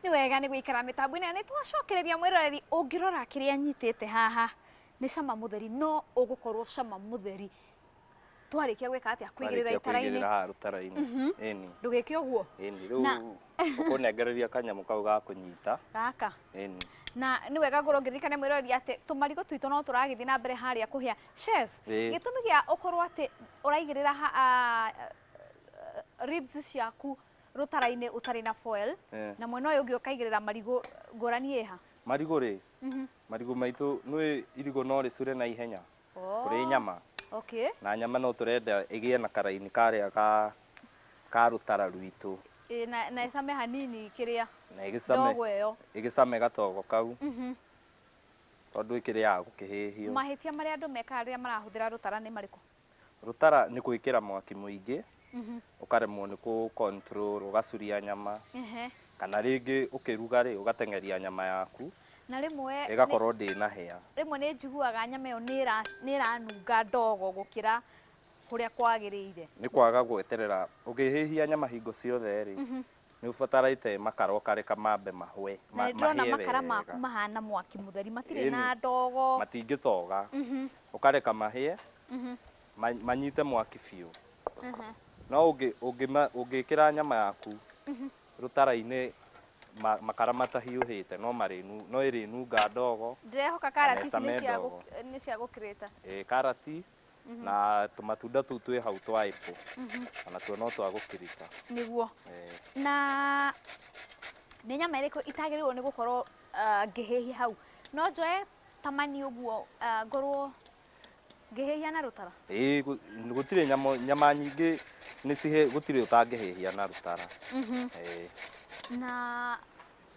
Ni wega ni gwikara mitambo-ini ni twacokereria mwiroreri ungirora kiria nyitite haha ni cama mutheri no ugukorwo cama mutheri twarikia gwika atia kwigirira itara-ini rutara-ini eni ndugike uguo eni riu ukunengereria kanyamu kau ga kunyita gaka eni na ni wega ngorwo ngiririkane mwiroreri ati tumarigo twitu no turagithi na mbere haria kuhia chef gitumi gia ukorwo ati uraigirira ribs ciaku rutara-ini utari na foil na mwena uyu ungi ukaigirira marigo ngurani eha marigo ri marigo maitu nwi irigo no ricure na ihenya kuri nyama na nyama no turenda igie na karaini karia ka rutara rwitu na icame hanini kiria na igisame gatogo kau tondu ikiria gukihihio mahitia maria andu meka riria marahuthira rutara ni mariku rutara ni gwikira mwaki muingi ukaremwo ni ku control ugacuria nyama kana ringi ukiruga ri ugatengeria nyama yaku na rimwe igakorwo ndina hia rimwe ni njiguaga nyama iyo ni iranunga ndogo gukira kuria kwagiriire ni kwaga gweterera ukihihia nyama hingo ciothe ri ni ufataraite makara ukareka mambe mahwe mahie makara maku mahana mwaki mutheri matire na ndogo matingitoga ukareka mahie manyite mwaki biu no ungikira nyama yaku rutara-ini makara matahiuhite no irinunga ndogo ndirehoka karati ni cia gukirita karati na tumatunda tu twi hau twa apple kana tuo no twa gukirita niguo na ni nyama iriku itagirirwo ni gukorwo ngihihia hau no njoe tamani uguo ngorwo ngihihia na rutara gutire nyama nyingi ni cihe gutire utangihihia na rutara na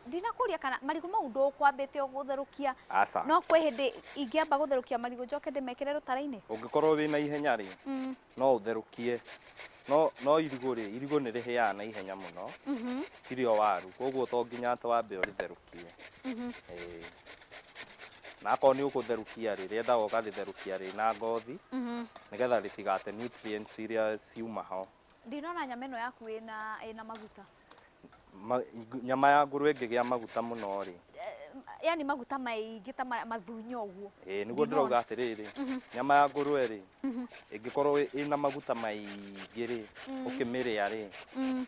ndina kuria kana marigo mau ndukwambite gutherukia no kwi hindi ingiamba gutherukia marigo njoke ndimekire rutara-ini ungikorwo wina ihenya ri no utherukie no irigo ni rihiaga na ihenya muno irio waru koguo to nginya wambe uritherukie na akorwo ni ukutherukia ri riendaga ugathitherukia ri na ngothi nigetha ritigate nutrients iria ciuma ho ndinona nyama ino yaku ina maguta nyama ya ngurwe ngigia maguta muno ri yani maguta maingi ta mathunyo uguo niguo ndirauga atiriri nyama ya ngurwe ri ingikorwo ina maguta maingi ri ukimiria ri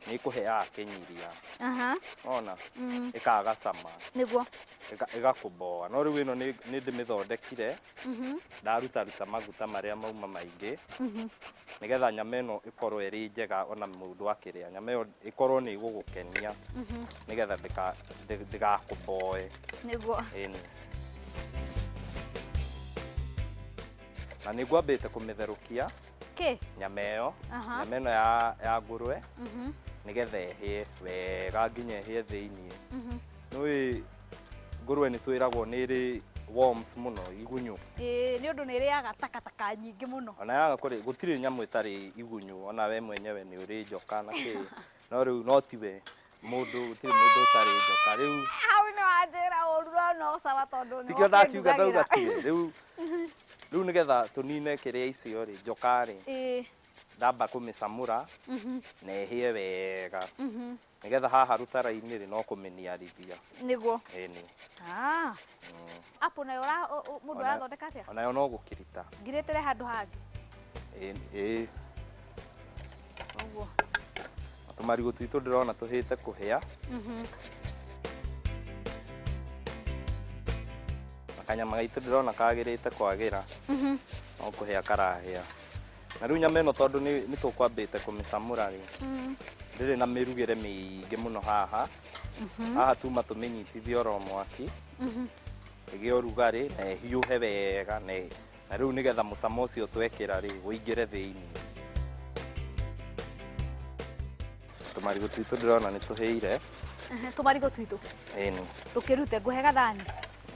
ni ikuheaga kinyiria ona ikaga cama niguo igakuboa no riu ino ni ndimithondekire ndaruta maguta maria mauma maingi nigetha nyama ino ikorwo iri njega ona mundu akiria nyama iyo ikorwo ni igugukenia nigetha ndigakuboe niguo na ningwambite kumitherukia nyama iyo ya ngurwe nigetha ihie wega nginya ihie thiini nui ngurwe ni twiragwo ni iri worms muno igunyu ni undu ni iriaga takataka nyingi muno ona yaga kuri gutire nyamu itari igunyu ona we mwenyewe ni uri njoka na ki no riu no tiwe mundu gutire mundu utari njoka riu hau ni wanjira urura no sawa tondu ni tikio ndakiuga ndauga ti riu nigetha tunine kiria icio ri njoka ri ndamba kumicamura na ihie wega nigetha haha rutara-ini ri no kuminiarithia niguo ni apo nayo mundu arathondeka atia onayo no gukirita ngiritire handu hangi uguo tumarigo twitu ndirona tuhite kuhia akanyama gaitu ndirona kagirite kwagira no kuhia karahia na riu nyama ino tondu ni tukwambite kumicamura ri ndiri na mirugire miingi muno haha tuma tuminyitithie oro mwaki igie urugari na hiuhe wega na riu nigetha mucamo ucio twekira ri uingire thiini tumarigo twitu ndirona ni tuhiire tumarigo twitu ni tukirute nguhe gathani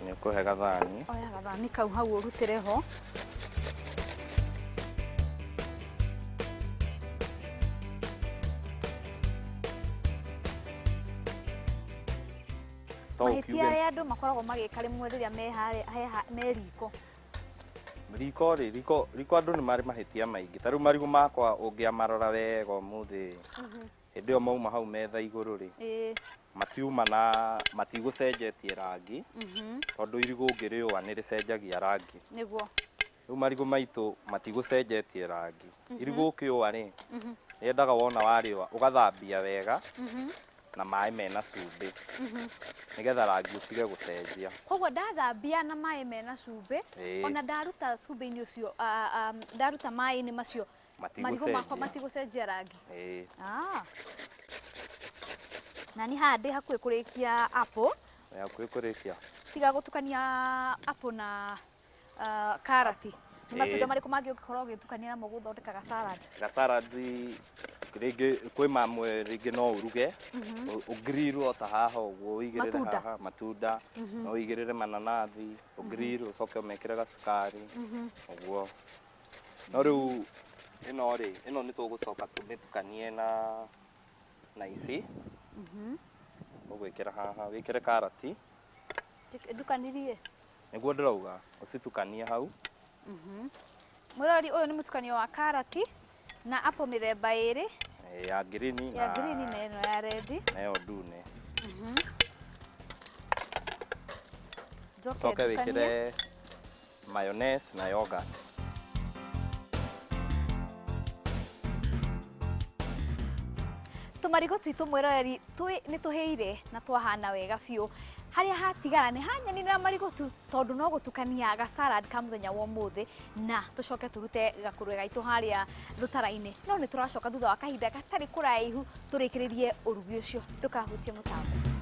ni ukuhe gathani oya gathani kau hau urutire ho mahitia ya andu makoragwo magika rimwe riria me riko andu ni mari mahitia maingi ta riu marigu makwa ungiamarora wega umuthi hindi o mauma hau metha iguru ri matiuma na matigũcenjetie rangi tondũ irigũ ũngĩrĩũa nĩ rĩcenjagia rangi nĩguo rĩu marigũ maitũ matigũcenjetie rangi irigũ ũkĩũa rĩ yendaga wona warĩũa ũgathambia wega na maĩ mena cumbĩ nĩgetha rangi ũtige gũcenjia. Koguo ndathambia na maĩ mena cumbĩ ona ndaruta cumbĩ-inĩ ũcio ndaruta maĩ-inĩ macio marigũ makwa matigũcenjia rangi. Na ni haha ndĩ hakuhĩ kũrĩkia apple. Hakuhĩ kũrĩkia. Tiga gũtukania apple na karati. Nĩ matunda marĩkũ mangĩ ũngĩkorwo ũgĩtukania namo gũthondeka salad? Salad rĩngĩ kwĩ mamwe rĩngĩ no ũruge grill o ta haha ũguo ũigĩrĩre haha matunda no ũigĩrĩre mananathi grill ũcoke ũmekĩre gacukari ũguo. No rĩu ĩno nĩ tũgũcoka tũmĩtukanie na ici ũgwĩkĩra haha wĩkĩre karati ndukanirie nĩguo ndĩrauga ũcitukanie hau. Mũrori ũyũ nĩ mũtukanio wa karati na apple mĩthemba ĩrĩ ya green na ĩno ya red na ĩyo ndune. Coke wĩkĩre mayonnaise na yogurt. Tũmarigũ twitũ mwĩroreri nĩ tũhĩire na twahana wega biũ. Harĩa hatigara nĩ hanyanira marigũ tu tondũ no gũtukania ga salad ka mũthenya wa ũmũthĩ na tũcoke tũrute gakũrwe gaitũ harĩa rũtara-inĩ. No nĩ tũracoka thutha wa kahinda gatarĩ kũraihu tũrĩkĩrĩrie ũrugi ũcio ndũkahutie mũtambo.